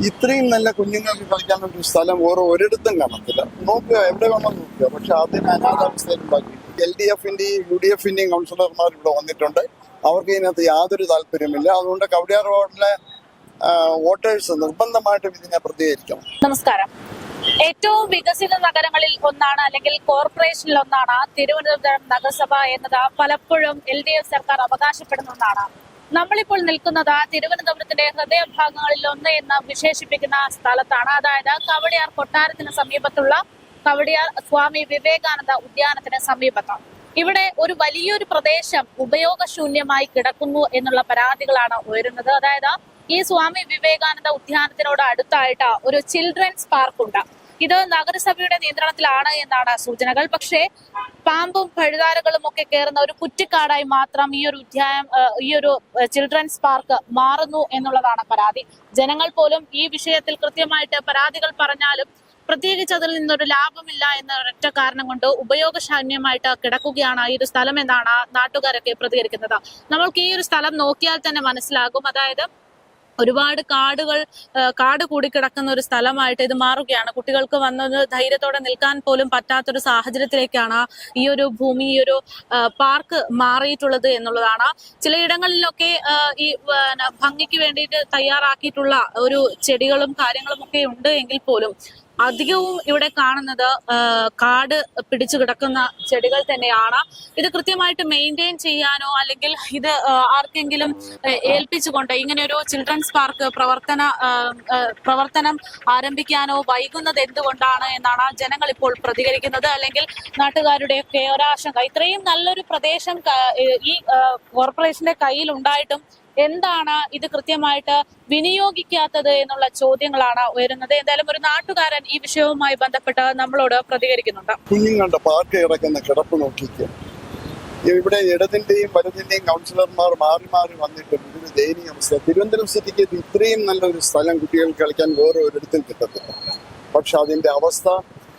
ഇത്രയും നല്ല കുഞ്ഞുങ്ങൾക്ക് കളിക്കാനുള്ള ഒരു സ്ഥലം വേറെ ഒരിടത്തും കാണത്തില്ല. നോക്കുക, എവിടെ വേണം നോക്കുക. പക്ഷെ അതിന് അനാഥാവസ്ഥയിലുണ്ടാക്കി LDF-ന്റെയും UDF-ന്റെയും കൗൺസിലർമാർ ഇവിടെ വന്നിട്ടുണ്ട്. അവർക്ക് ഇതിനകത്ത് യാതൊരു താല്പര്യമില്ല. അതുകൊണ്ട് കവടിയാർ വാർഡിലെ വോട്ടേഴ്സ് നിർബന്ധമായിട്ടും ഇതിനെ പ്രതികരിക്കണം. നമസ്കാരം. ഏറ്റവും വികസിത നഗരങ്ങളിൽ ഒന്നാണ്, അല്ലെങ്കിൽ കോർപ്പറേഷനിൽ ഒന്നാണ് തിരുവനന്തപുരം നഗരസഭ എന്നത് പലപ്പോഴും LDF സർക്കാർ അവകാശപ്പെടുന്ന ഒന്നാണ്. നമ്മളിപ്പോൾ നിൽക്കുന്നത് തിരുവനന്തപുരത്തിന്റെ ഹൃദയഭാഗങ്ങളിൽ ഒന്ന് എന്ന് വിശേഷിപ്പിക്കുന്ന സ്ഥലത്താണ്. അതായത് കവടിയാർ കൊട്ടാരത്തിന് സമീപത്തുള്ള കവടിയാർ സ്വാമി വിവേകാനന്ദ ഉദ്യാനത്തിന് സമീപത്താണ്. ഇവിടെ ഒരു വലിയൊരു പ്രദേശം ഉപയോഗശൂന്യമായി കിടക്കുന്നു എന്നുള്ള പരാതികളാണ് ഉയരുന്നത്. അതായത് ഈ സ്വാമി വിവേകാനന്ദ ഉദ്യാനത്തിനോട് അടുത്തായിട്ട് ഒരു ചിൽഡ്രൻസ് പാർക്ക് ഉണ്ട്. ഇത് നഗരസഭയുടെ നിയന്ത്രണത്തിലാണ് എന്നാണ് സൂചനകൾ. പക്ഷേ പാമ്പും പഴുതാരകളും ഒക്കെ കയറുന്ന ഒരു കുറ്റിക്കാടായി മാത്രം ഈ ഒരു ചിൽഡ്രൻസ് പാർക്ക് മാറുന്നു എന്നുള്ളതാണ് പരാതി. ജനങ്ങൾ പോലും ഈ വിഷയത്തിൽ കൃത്യമായിട്ട് പരാതികൾ പറഞ്ഞാലും പ്രത്യേകിച്ച് അതിൽ നിന്നൊരു ലാഭമില്ല എന്ന ഒരൊറ്റ കാരണം കൊണ്ട് ഉപയോഗശൂന്യമായിട്ട് കിടക്കുകയാണ് ഈ ഒരു സ്ഥലം എന്നാണ് നാട്ടുകാരൊക്കെ പ്രതികരിക്കുന്നത്. നമ്മൾക്ക് ഈ ഒരു സ്ഥലം നോക്കിയാൽ തന്നെ മനസ്സിലാകും. അതായത് ഒരുപാട് കാട് കൂടി കിടക്കുന്ന ഒരു സ്ഥലമായിട്ട് ഇത് മാറുകയാണ്. കുട്ടികൾക്ക് വന്നത് ധൈര്യത്തോടെ നിൽക്കാൻ പോലും പറ്റാത്തൊരു സാഹചര്യത്തിലേക്കാണ് ഈ ഒരു ഭൂമി, ഈ ഒരു പാർക്ക് മാറിയിട്ടുള്ളത് എന്നുള്ളതാണ്. ചിലയിടങ്ങളിലൊക്കെ ഈ ഭംഗിക്ക് വേണ്ടിയിട്ട് തയ്യാറാക്കിയിട്ടുള്ള ഒരു ചെടികളും കാര്യങ്ങളും ഒക്കെ ഉണ്ട് എങ്കിൽ പോലും അധികവും ഇവിടെ കാണുന്നത് കാട് പിടിച്ചു കിടക്കുന്ന ചെടികൾ തന്നെയാണ്. ഇത് കൃത്യമായിട്ട് മെയിൻറ്റെയിൻ ചെയ്യാനോ അല്ലെങ്കിൽ ഇത് ആർക്കെങ്കിലും ഏൽപ്പിച്ചുകൊണ്ട് ഇങ്ങനെ ഒരു ചിൽഡ്രൻസ് പാർക്ക് പ്രവർത്തനം ആരംഭിക്കാനോ വൈകുന്നത് എന്തുകൊണ്ടാണ് എന്നാണ് ജനങ്ങൾ ഇപ്പോൾ പ്രതികരിക്കുന്നത്. അല്ലെങ്കിൽ നാട്ടുകാരുടെയൊക്കെ ഒരാശങ്ക. ഇത്രയും നല്ലൊരു പ്രദേശം ഈ കോർപ്പറേഷന്റെ കയ്യിൽ ഉണ്ടായിട്ടും എന്താണ് ഇത് കൃത്യമായിട്ട് വിനിയോഗിക്കാത്തത് എന്നുള്ള ചോദ്യങ്ങളാണ് ഉയരുന്നത്. എന്തായാലും ഒരു നാട്ടുകാരൻ ഈ വിഷയവുമായി ബന്ധപ്പെട്ട് നമ്മളോട് പ്രതികരിക്കുന്നുണ്ട്. കുഞ്ഞുങ്ങളുടെ പാർക്ക് കിടക്കുന്ന കിടപ്പ് നോക്കിക്കുക. ഇവിടെ ഇടതിന്റെയും വലതിന്റെയും കൗൺസിലർമാർ മാറി മാറി വന്നിട്ട് ഒരു ദയനീയ അവസ്ഥ. തിരുവനന്തപുരം സിറ്റിക്ക് ഇത്രയും നല്ലൊരു സ്ഥലം കുട്ടികൾക്ക് കളിക്കാൻ വേറെ ഒരിടത്തും കിട്ടത്തില്ല. പക്ഷെ അതിന്റെ അവസ്ഥ,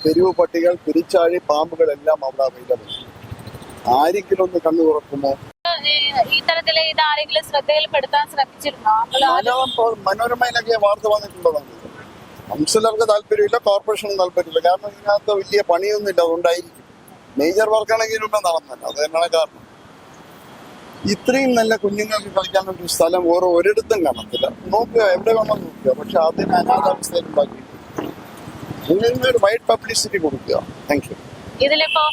തെരുവ് പട്ടികൾ, പെരിച്ചാഴി, പാമ്പുകളെല്ലാം അവിടെ അവൈലബിൾ. ആരെങ്കിലും ഒന്ന് കണ്ണു തുറക്കുമോ? ഈ തരത്തില് ഇത് ആരെങ്കിലും ശ്രദ്ധയിൽപ്പെടുത്താൻ ശ്രമിച്ചിരുന്നോ? മനോരമയിലൊക്കെ വാർത്ത വന്നിട്ടുള്ളതാണ്. കൗൺസിലർക്ക് താല്പര്യമില്ല, കോർപ്പറേഷനും താല്പര്യമില്ല. കാരണം ഇതിനകത്ത് വലിയ പണിയൊന്നും ഇല്ല. അതുകൊണ്ടായിരിക്കും. മേജർ വർക്കാണെങ്കിൽ ഇവിടെ നടന്നല്ല. അത് തന്നെയാണ് കാരണം. ഇത്രയും നല്ല കുഞ്ഞുങ്ങൾക്ക് കളിക്കാനുള്ള സ്ഥലം വേറെ ഒരിടത്തും കാണത്തില്ല. നോക്കുക, എവിടെ വേണം നോക്കുക. പക്ഷെ അതിന് അനാഥാവസ്ഥയിലുണ്ടാക്കി ഒരു വൈഡ് പബ്ലിസിറ്റി കൊടുക്കുക. Thank you. ഇതിലിപ്പോ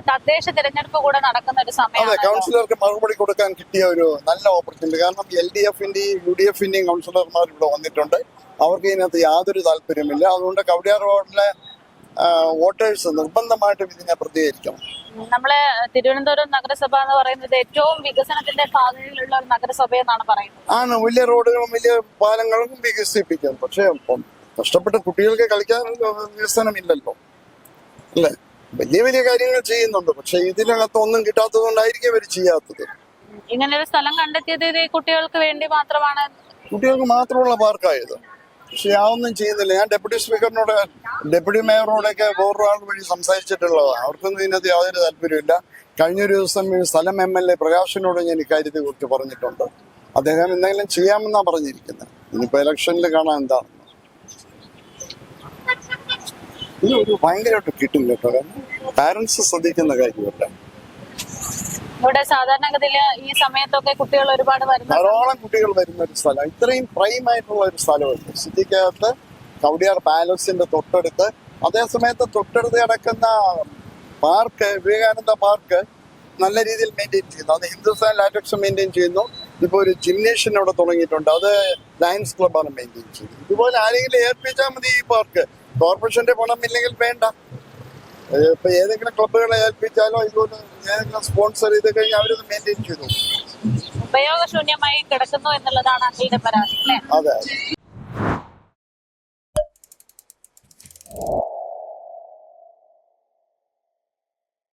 തദ്ദേശ തിരഞ്ഞെടുപ്പ് കൂടെ നടക്കുന്ന ഒരു സമയം. അതെ, കൗൺസിലർക്ക് മറുപടി കൊടുക്കാൻ കിട്ടിയ ഒരു നല്ല ഓപ്പർച്യൂണിറ്റി. കാരണം LDF-ന്റെയും UDF-ന്റെയും കൗൺസിലർമാർ ഇവിടെ വന്നിട്ടുണ്ട്. അവർക്ക് ഇതിനകത്ത് യാതൊരു താല്പര്യമില്ല. അതുകൊണ്ട് കവടിയാർ വാർഡിലെ വോട്ടേഴ്സ് നിർബന്ധമായിട്ടും ഇതിനെ പ്രതികരിക്കണം. നമ്മളെ തിരുവനന്തപുരം നഗരസഭ എന്ന് പറയുന്നത് ഏറ്റവും വികസനത്തിന്റെ പാതയിലുള്ള ഒരു നഗരസഭ എന്നാണ് പറയുന്നത്. ആണ്. വലിയ റോഡുകളും വലിയ പാലങ്ങളും വികസിപ്പിക്കും. പക്ഷെ കഷ്ടപ്പെട്ട കുട്ടികൾക്ക് കളിക്കാൻ വികസനമില്ലല്ലോ, അല്ലേ? വലിയ വലിയ കാര്യങ്ങൾ ചെയ്യുന്നുണ്ട്. പക്ഷെ ഇതിനകത്ത് ഒന്നും കിട്ടാത്തത് കൊണ്ടായിരിക്കും അവർ ചെയ്യാത്തത്. ഇങ്ങനെ ഒരു സ്ഥലം കണ്ടെത്തിയത് കുട്ടികൾക്ക് വേണ്ടി മാത്രമാണ്, കുട്ടികൾക്ക് മാത്രമുള്ള പാർക്കായത്. പക്ഷെ അതൊന്നും ചെയ്യുന്നില്ല. ഞാൻ ഡെപ്യൂട്ടി മേയറോടൊക്കെ വേറൊരാൾ വഴി സംസാരിച്ചിട്ടുള്ളതാണ്. അവർക്കൊന്നും ഇതിനകത്ത് യാതൊരു താല്പര്യമില്ല. കഴിഞ്ഞൊരു ദിവസം സ്ഥലം MLA പ്രകാശനോട് ഞാൻ ഇക്കാര്യത്തെ കുറിച്ച് പറഞ്ഞിട്ടുണ്ട്. അദ്ദേഹം എന്തെങ്കിലും ചെയ്യാമെന്നാണ് പറഞ്ഞിരിക്കുന്നത്. ഇനിയിപ്പോ ഇലക്ഷനിൽ കാണാൻ എന്താണെന്ന്. ഇത് ഒരു ഭയങ്കരമായിട്ട് കിട്ടും കേട്ടോ. കാരണം പാരന്റ്സ് ശ്രദ്ധിക്കുന്ന കാര്യമല്ല. ഇവിടെ സാധാരണഗതിയില് ഈ സമയത്തൊക്കെ കുട്ടികൾ ഒരുപാട് ധാരാളം കുട്ടികൾ വരുന്ന ഒരു സ്ഥലം. ഇത്രയും പ്രൈം ആയിട്ടുള്ള ഒരു സ്ഥലമല്ല സിറ്റിക്കകത്ത്. കവടിയാർ പാലസിന്റെ തൊട്ടടുത്ത്, അതേസമയത്ത് തൊട്ടടുത്ത് കിടക്കുന്ന പാർക്ക്, വിവേകാനന്ദ പാർക്ക് നല്ല രീതിയിൽ മെയിൻറ്റെയിൻ ചെയ്യുന്നു. അത് ഹിന്ദുസ്ഥാൻ ലാറ്റക്സ് മെയിൻറ്റെയിൻ ചെയ്യുന്നു. ഇപ്പൊ ഒരു ജിംനേഷ്യം അവിടെ തുടങ്ങിയിട്ടുണ്ട്. അത് ലയൺസ് ക്ലബാണ് മെയിൻറ്റെയിൻ ചെയ്യുന്നത്. ഇതുപോലെ ആരെങ്കിലും ഏൽപ്പിച്ചാൽ മതി ഈ പാർക്ക്. കോർപ്പറേഷന്റെ പണം ഇല്ലെങ്കിൽ വേണ്ട. ഇപ്പൊ ഏതെങ്കിലും ക്ലബുകളെ ഏൽപ്പിച്ചാലോ ഇതുപോലെ ഏതെങ്കിലും സ്പോൺസർ ചെയ്ത് കഴിഞ്ഞാൽ അവരത് മെയിൻറ്റെയിൻ ചെയ്തു. ഉപയോഗശൂന്യമായി കിടക്കുന്നു എന്നുള്ളതാണ് അതിന്റെ പരാതി. അതെ.